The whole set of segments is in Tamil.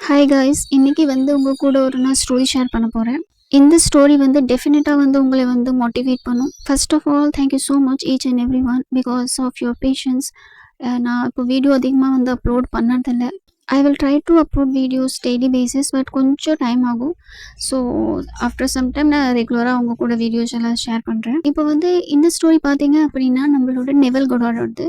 ஹாய் காய்ஸ், இன்னைக்கு வந்து உங்க கூட ஒரு நான் ஸ்டோரி ஷேர் பண்ண போறேன். இந்த ஸ்டோரி வந்து டெஃபினட்டா வந்து உங்களை வந்து மோட்டிவேட் பண்ணும். First of all thank you so much each and every one because of your patience. நான் இப்போ வீடியோ அதிகமாக வந்து அப்லோட் பண்ணதில்ல. I will try to upload videos daily basis, but கொஞ்சம் டைம் ஆகும். ஸோ ஆஃப்டர் சம் டைம் நான் ரெகுலராக அவங்க கூட வீடியோஸ் எல்லாம் ஷேர் பண்ணுறேன். இப்போ வந்து இந்த ஸ்டோரி பார்த்தீங்க அப்படின்னா நம்மளோட நெவல் குடாரோடது.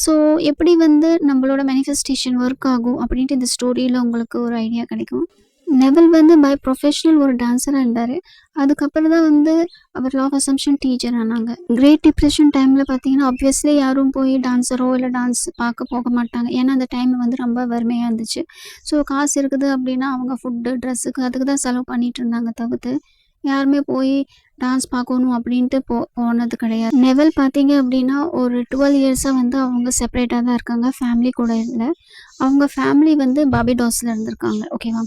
ஸோ எப்படி வந்து நம்மளோட மேனிஃபெஸ்டேஷன் ஒர்க் ஆகும் அப்படின்ட்டு இந்த ஸ்டோரியில் உங்களுக்கு ஒரு ஐடியா கிடைக்கும். நெவல் வந்து பை ப்ரொஃபஷனல் ஒரு டான்ஸராக இருந்தார். அதுக்கப்புறம் தான் வந்து அவர் லா ஆஃப் அசம்ப்ஷன் டீச்சர் ஆனாங்க. கிரேட் டிப்ரெஷன் டைமில் பார்த்தீங்கன்னா ஆப்வியஸ்லி யாரும் போய் டான்ஸரோ இல்லை டான்ஸ் பார்க்க போக மாட்டாங்க. ஏன்னா அந்த டைம் வந்து ரொம்ப வறுமையாக இருந்துச்சு. ஸோ காசு இருக்குது அப்படின்னா அவங்க ஃபுட்டு ட்ரெஸ்ஸுக்கு அதுக்கு தான் செலவு பண்ணிட்டு இருந்தாங்க தவிர்த்து யாருமே போய் டான்ஸ் பார்க்கணும் அப்படின்ட்டு போனது கிடையாது. நெவல் பார்த்தீங்க அப்படின்னா ஒரு 12 இயர்ஸாக வந்து அவங்க செப்பரேட்டாக தான் இருக்காங்க, ஃபேமிலி கூட இல்லை. அவங்க ஃபேமிலி வந்து பாபிடாஸில் இருந்திருக்காங்க, ஓகேவா.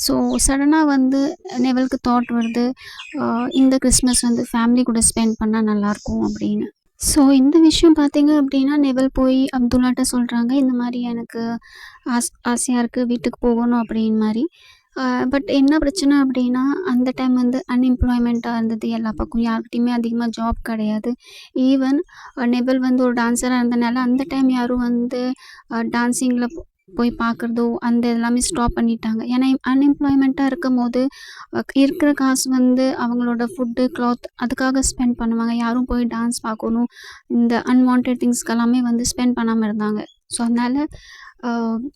ஸோ சடனாக வந்து நெவலுக்கு தாட் வருது, இந்த கிறிஸ்மஸ் வந்து ஃபேமிலி கூட ஸ்பெண்ட் பண்ணால் நல்லாயிருக்கும் அப்படின்னு. ஸோ இந்த விஷயம் பார்த்தீங்க அப்படின்னா நெவல் போய் அப்துல்லாட்ட சொல்கிறாங்க, இந்த மாதிரி எனக்கு ஆசையாக இருக்குது வீட்டுக்கு போகணும் அப்படின்னு மாதிரி. பட் என்ன பிரச்சனை அப்படின்னா அந்த டைம் வந்து அன்எம்ப்ளாய்மெண்ட்டாக இருந்தது எல்லா பக்கம், யார்கிட்டையுமே அதிகமாக ஜாப் கிடையாது. ஈவன் நெவல் வந்து ஒரு டான்ஸராக இருந்தனால அந்த டைம் யாரும் வந்து டான்ஸிங்கில் போய் பார்க்குறதோ அந்த எல்லாமே ஸ்டாப் பண்ணிட்டாங்க. ஏன்னா அன்எம்ப்ளாய்மெண்ட்டாக இருக்கும்போது இருக்கிற காசு வந்து அவங்களோட ஃபுட்டு கிளாத் அதுக்காக ஸ்பெண்ட் பண்ணுவாங்க. யாரும் போய் டான்ஸ் பார்க்கணும் இந்த அன்வான்ட் திங்ஸ்க்கு எல்லாமே வந்து ஸ்பெண்ட் பண்ணாமல் இருந்தாங்க. ஸோ அதனால்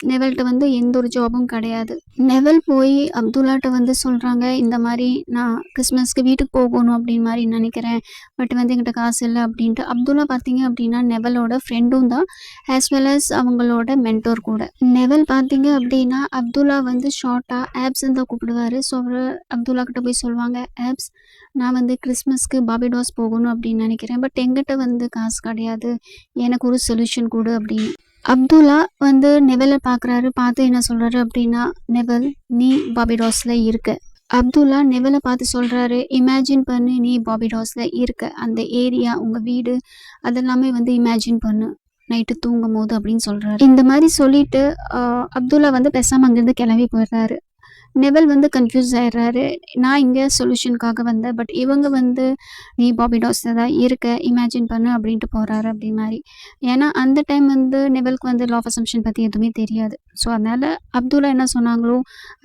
நெவல்கிட்ட வந்து எந்த ஒரு ஜாபும் கிடையாது. நெவல் போய் அப்துல்லாட்ட வந்து சொல்கிறாங்க, இந்த மாதிரி நான் கிறிஸ்மஸ்க்கு வீட்டுக்கு போகணும் அப்படின்னு மாதிரி நினைக்கிறேன், பட் வந்து என்கிட்ட காசு இல்லை அப்படின்ட்டு. அப்துல்லா பார்த்தீங்க அப்படின்னா நெவலோட ஃப்ரெண்டும் தான், ஆஸ் வெல் அஸ் அவங்களோட மென்டோர் கூட. நெவல் பார்த்தீங்க அப்படின்னா அப்துல்லா வந்து ஷார்ட்டாக ஆப்ஸ்ன்னு தான் கூப்பிடுவார். ஸோ அவர் அப்துல்லா கிட்ட போய் சொல்லுவாங்க, ஆப்ஸ் நான் வந்து கிறிஸ்மஸ்க்கு பாபிடாஸ் போகணும் அப்படின்னு நினைக்கிறேன், பட் எங்கிட்ட வந்து காசு கிடையாது, எனக்கு ஒரு சொல்யூஷன் கொடு அப்படின்னு. அப்துல்லா வந்து நெவலை பார்க்குறாரு, பார்த்து என்ன சொல்கிறாரு அப்படின்னா, நெவல் நீ பாபிடாஸில் இருக்க. அப்துல்லா நெவலை பார்த்து சொல்கிறாரு, இமேஜின் பண்ணு நீ பாபிடாஸில் இருக்க, அந்த ஏரியா உங்கள் வீடு அதெல்லாமே வந்து இமேஜின் பண்ணு நைட்டு தூங்கும் போது அப்படின்னு சொல்கிறாரு. இந்த மாதிரி சொல்லிட்டு அப்துல்லா வந்து பேசாமல் அங்கேருந்து கிளம்பி போயிடுறாரு. நெவல் வந்து கன்ஃபியூஸ் ஆயிடுறாரு, நான் இங்கே சொல்யூஷனுக்காக வந்தேன், பட் இவங்க வந்து நீ பாபிடாஸில் தான் இருக்க இமேஜின் பண்ணு அப்படின்ட்டு போகிறாரு அப்படி மாதிரி. ஏன்னா அந்த டைம் வந்து நெவலுக்கு வந்து லா ஆஃப் அசம்ப்ஷன் பற்றி எதுவுமே தெரியாது. ஸோ அதனால் அப்துல்லா என்ன சொன்னாங்களோ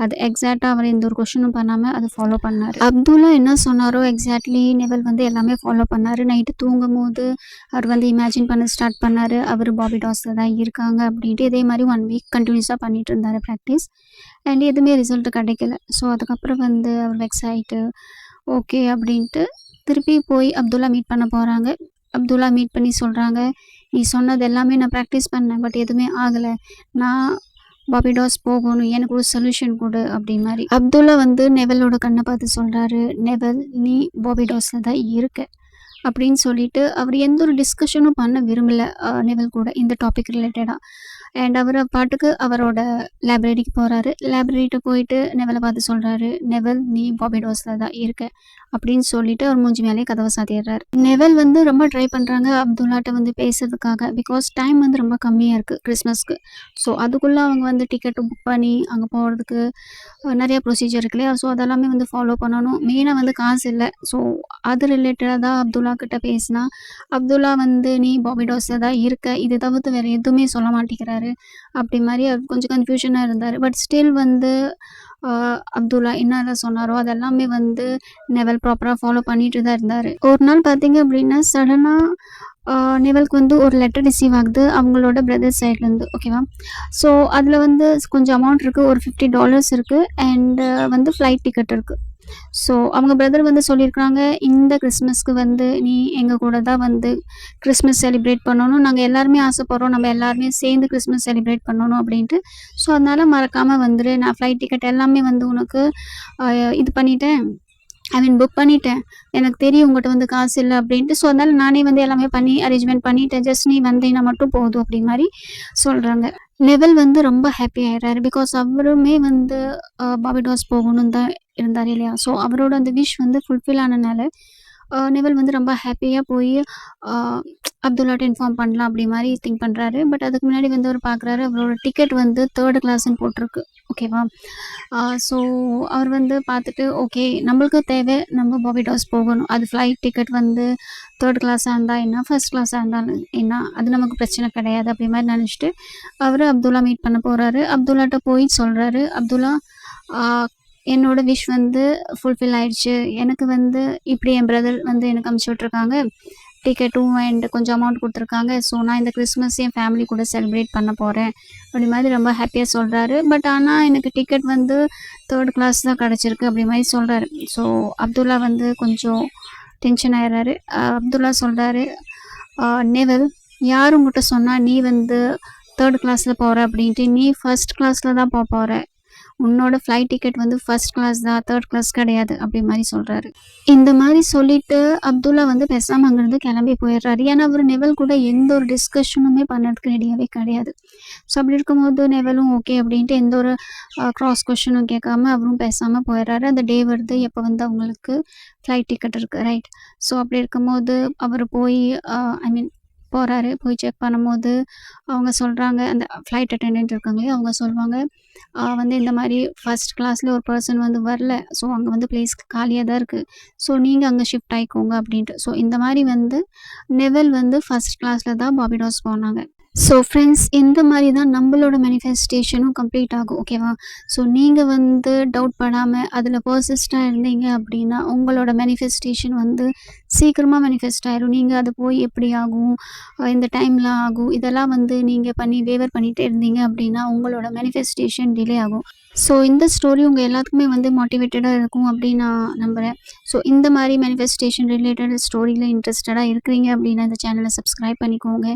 அது எக்ஸாக்டாக அவர் எந்த ஒரு கொஷனும் பண்ணாமல் அதை ஃபாலோ பண்ணார். அப்துல்லா என்ன சொன்னாரோ எக்ஸாக்ட்லி நெவல் வந்து எல்லாமே ஃபாலோ பண்ணார். நைட்டு தூங்கும் போது அவர் வந்து இமேஜின் பண்ண ஸ்டார்ட் பண்ணார், அவர் பாபிடாஸில் தான் இருக்காங்க அப்படின்ட்டு. இதே மாதிரி 1 வீக் கண்டினியூஸாக பண்ணிட்டு இருந்தார் ப்ராக்டிஸ். அண்ட் எதுவுமே ரிசல்ட் கிடைக்கல. ஸோ அதுக்கப்புறம் வந்து அவர் வெக்ஸ் ஆகிட்டு ஓகே அப்படின்ட்டு திருப்பி போய் அப்துல்லா மீட் பண்ண போகிறாங்க. அப்துல்லா மீட் பண்ணி சொல்கிறாங்க, நீ சொன்னது எல்லாமே நான் ப்ராக்டிஸ் பண்ணேன், பட் எதுவுமே ஆகலை, நான் பாபிடாஸ் போகணும், எனக்கு ஒரு சொல்யூஷன் கொடு அப்படி மாதிரி. அப்துல்லா வந்து நெவலோட கண்ணை பார்த்து சொல்கிறாரு, நெவல் நீ பாபிடாஸில் தான் இருக்க அப்படின்னு சொல்லிட்டு அவர் எந்த ஒரு டிஸ்கஷனும் பண்ண விரும்பலை நெவல் கூட இந்த டாபிக் ரிலேட்டடாக. அண்ட் அவர் பாட்டுக்கு அவரோட லைப்ரரிக்கு போகிறாரு. லைப்ரரிகிட்ட போயிட்டு நெவலை பார்த்து சொல்கிறாரு, நெவல் நீ பாபிடாஸில் தான் இருக்க அப்படின்னு சொல்லிட்டு அவர் மூஞ்சி மேலே கதவை சாத்திடுறாரு. நெவல் வந்து ரொம்ப ட்ரை பண்ணுறாங்க அப்துல்லாட்ட வந்து பேசுறதுக்காக, பிகாஸ் டைம் வந்து ரொம்ப கம்மியாக இருக்குது கிறிஸ்மஸ்க்கு. ஸோ அதுக்குள்ளே அவங்க வந்து டிக்கெட்டு புக் பண்ணி அங்கே போகிறதுக்கு நிறைய ப்ரொசீஜர் இருக்கு இல்லையா. ஸோ அதெல்லாமே வந்து ஃபாலோ பண்ணணும். மெயினாக வந்து காசு இல்லை. ஸோ அது ரிலேட்டடாக தான் அப்துல்லா கிட்ட பேசினா அப்துல்லா வந்து நீ பாபிடாஸில் தான் இருக்க, இது தவிர்த்து வேறு எதுவுமே சொல்ல மாட்டேங்கிறாரு அப்படி மாதிரி அவர் கொஞ்சம் கன்ஃபியூஷனாக இருந்தார். பட் ஸ்டில் வந்து அப்துல்லா என்னெல்லாம் சொன்னாரோ அதெல்லாமே வந்து நெவல் ப்ராப்பராக ஃபாலோ பண்ணிட்டு தான் இருந்தார். ஒரு நாள் பார்த்தீங்க அப்படின்னா சடனாக நெவலுக்கு வந்து ஒரு லெட்டர் ரிசீவ் ஆகுது அவங்களோட பிரதர் சைட்லேருந்து, ஓகேவா. ஸோ அதில் வந்து கொஞ்சம் அமௌண்ட் இருக்குது, ஒரு $50 இருக்குது. அண்டு வந்து ஃப்ளைட் டிக்கெட் இருக்குது. ஸோ அவங்க பிரதர் வந்து சொல்லியிருக்காங்க, இந்த கிறிஸ்மஸ்க்கு வந்து நீ எங்கள் கூட தான் வந்து கிறிஸ்மஸ் செலிப்ரேட் பண்ணணும், நாங்கள் எல்லாருமே ஆசைப்படுறோம் நம்ம எல்லாருமே சேர்ந்து கிறிஸ்மஸ் செலிப்ரேட் பண்ணணும் அப்படின்ட்டு. ஸோ அதனால் மறக்காமல் வந்துடு, நான் ஃப்ளைட் டிக்கெட் எல்லாமே வந்து உனக்கு இது பண்ணிட்டேன், ஐ மீன் புக் பண்ணிட்டேன், எனக்கு தெரியும் உங்கள்கிட்ட வந்து காசு இல்லை அப்படின்ட்டு. ஸோ அதனால் நானே வந்து எல்லாமே பண்ணி அரேஞ்ச்மெண்ட் பண்ணிட்டேன், ஜஸ்ட் நீ வந்தீங்கன்னா மட்டும் போதும் அப்படி மாதிரி சொல்கிறாங்க. நெவல் வந்து ரொம்ப ஹாப்பி ஆகிடுறாரு, பிகாஸ் அவருமே வந்து பாபிடாஸ் போகணுன்னு தான் இருந்தார் இல்லையா. ஸோ அவரோட அந்த விஷ் வந்து ஃபுல்ஃபில் ஆனனால நெவல் வந்து ரொம்ப ஹேப்பியா போய் அ அப்துல்லாட்ட இன்ஃபார்ம் பண்ணலாம் அப்படி மாரி திங்க் பண்றாரு. பட் அதுக்கு முன்னாடி வந்து அவரு பார்க்குறாரு, அவரோட டிக்கெட் வந்து 3 கிளாஸ்ன்னு போட்டிருக்கு. ஓகேவா? ஸோ அவர் வந்து பார்த்துட்டு, ஓகே நம்மளுக்கு தேவை நம்ம பார்படோஸ் போகணும். அது ஃப்ளைட் டிக்கெட் வந்து 3 கிளாஸா இருந்தா என்ன, ஃபர்ஸ்ட் கிளாஸா இருந்தாலும் என்ன, அது நமக்கு பிரச்சனை கிடையாது அப்படி மாரி நெனச்சுட்டு, அவரு அப்துல்லா மீட் பண்ண போறாரு. அப்துல்லாட்ட போய் சொல்றாரு, "அப்துல்லா ஆ என்னோட விஷ் வந்து ஃபுல்ஃபில் ஆயிடுச்சு. எனக்கு வந்து இப்படி என் பிரதர் வந்து எனக்கு அனுப்பிச்சு விட்டுருக்காங்க. டிக்கெட்டும் அண்ட் கொஞ்சம் அமௌண்ட் குடுத்துருக்காங்க. ஸோ நான் இந்த கிறிஸ்மஸ் என் ஃபேமிலி கூட செலிப்ரேட் பண்ண போறேன்." அப்படி மாதிரி ரொம்ப ஹேப்பியா சொல்றாரு. பட் ஆனா எனக்கு டிக்கெட் வந்து 3 கிளாஸ் தான் கிடைச்சிருக்கு அப்படி மாரி சொல்றாரு. ஸோ அப்துல்லா வந்து கொஞ்சம் டென்ஷன் ஆயிடுறாரு. அப்துல்லா சொல்றாரு, "அ நெவல் யார் உன்கிட்ட சொன்னா நீ வந்து 3 கிளாஸ்ல போற அப்படின்ட்டு? நீ ஃபர்ஸ்ட் கிளாஸ்ல தான் போற. உன்னோட ஃப்ளைட் டிக்கெட் வந்து ஃபர்ஸ்ட் கிளாஸ் தான். 3 கிளாஸ் கிடையாது." அப்படி மாரி சொல்றாரு. இந்த மாரி சொல்லிட்டு அப்துல்லா வந்து பேசாம அங்கருந்து கிளம்பி போயிடுறாரு. ஏன்னா, அவரு நெவல் கூட எந்த ஒரு டிஸ்கஷனுமே பண்ணதுக்கு ரெடியாவே கிடையாது. ஸோ அப்படி இருக்கும்போது நெவலும் ஓகே அப்படின்ட்டு எந்த ஒரு கிராஸ் கொஸ்டினும் கேட்காம அவரும் பேசாம போயிடுறாரு. அந்த டே வருது எப்போ வந்து அவங்களுக்கு ஃப்ளைட் டிக்கெட் இருக்கு. ரைட். ஸோ அப்படி இருக்கும்போது அவரு போய் ஐ மீன் போறாரு. போய் செக் பண்ணும்போது அவங்க சொல்றாங்க, அந்த ஃப்ளைட் அட்டெண்டன்ட் இருக்காங்க இல்லையா, அவங்க சொல்வாங்க, வந்து இந்த மாரி ஃபர்ஸ்ட் கிளாஸ்ல ஒரு பெர்சன் வந்து வரல. ஸோ அங்க வந்து பிளேஸ் காலியா தான் இருக்கு. ஸோ நீங்க அங்க ஷிஃப்ட் ஆயிக்கோங்க அப்படின்ட்டு. ஸோ இந்த மாரி வந்து நெவல் வந்து ஃபர்ஸ்ட் கிளாஸ்ல தான் பார்படோஸ் போனாங்க. ஸோ ஃப்ரெண்ட்ஸ், இந்த மாரி தான் நம்பளோட மேனிஃபெஸ்டேஷனும் கம்ப்ளீட் ஆகும். ஓகேவா? ஸோ நீங்க வந்து டவுட் படாம அதில பெர்சிஸ்ட்டா இருந்தீங்க அப்படின்னா, உங்களோட மேனிஃபெஸ்டேஷன் வந்து சீக்கிரமா மேனிஃபெஸ்ட் ஆயிரும். நீங்க அது போய் எப்படி ஆகும்? இந்த டைம்ல ஆகும். இதெல்லாம் வந்து நீங்க பண்ணி வேவர் பண்ணிட்டே இருந்தீங்க அப்படின்னா, உங்களோட மேனிஃபெஸ்டேஷன் டிலே ஆகும். ஸோ இந்த ஸ்டோரி உங்க எல்லாத்துக்குமே வந்து மோட்டிவேட்டடா இருக்கும் அப்படின்னு நான் நம்புறேன். ஸோ இந்த மாரி மேனிஃபெஸ்டேஷன் ரிலேட்டட் ஸ்டோரியில இன்ட்ரெஸ்டடா இருக்கிறீங்க அப்படின்னா, இந்த சேனல சப்ஸ்கிரைப் பண்ணிக்கோங்க.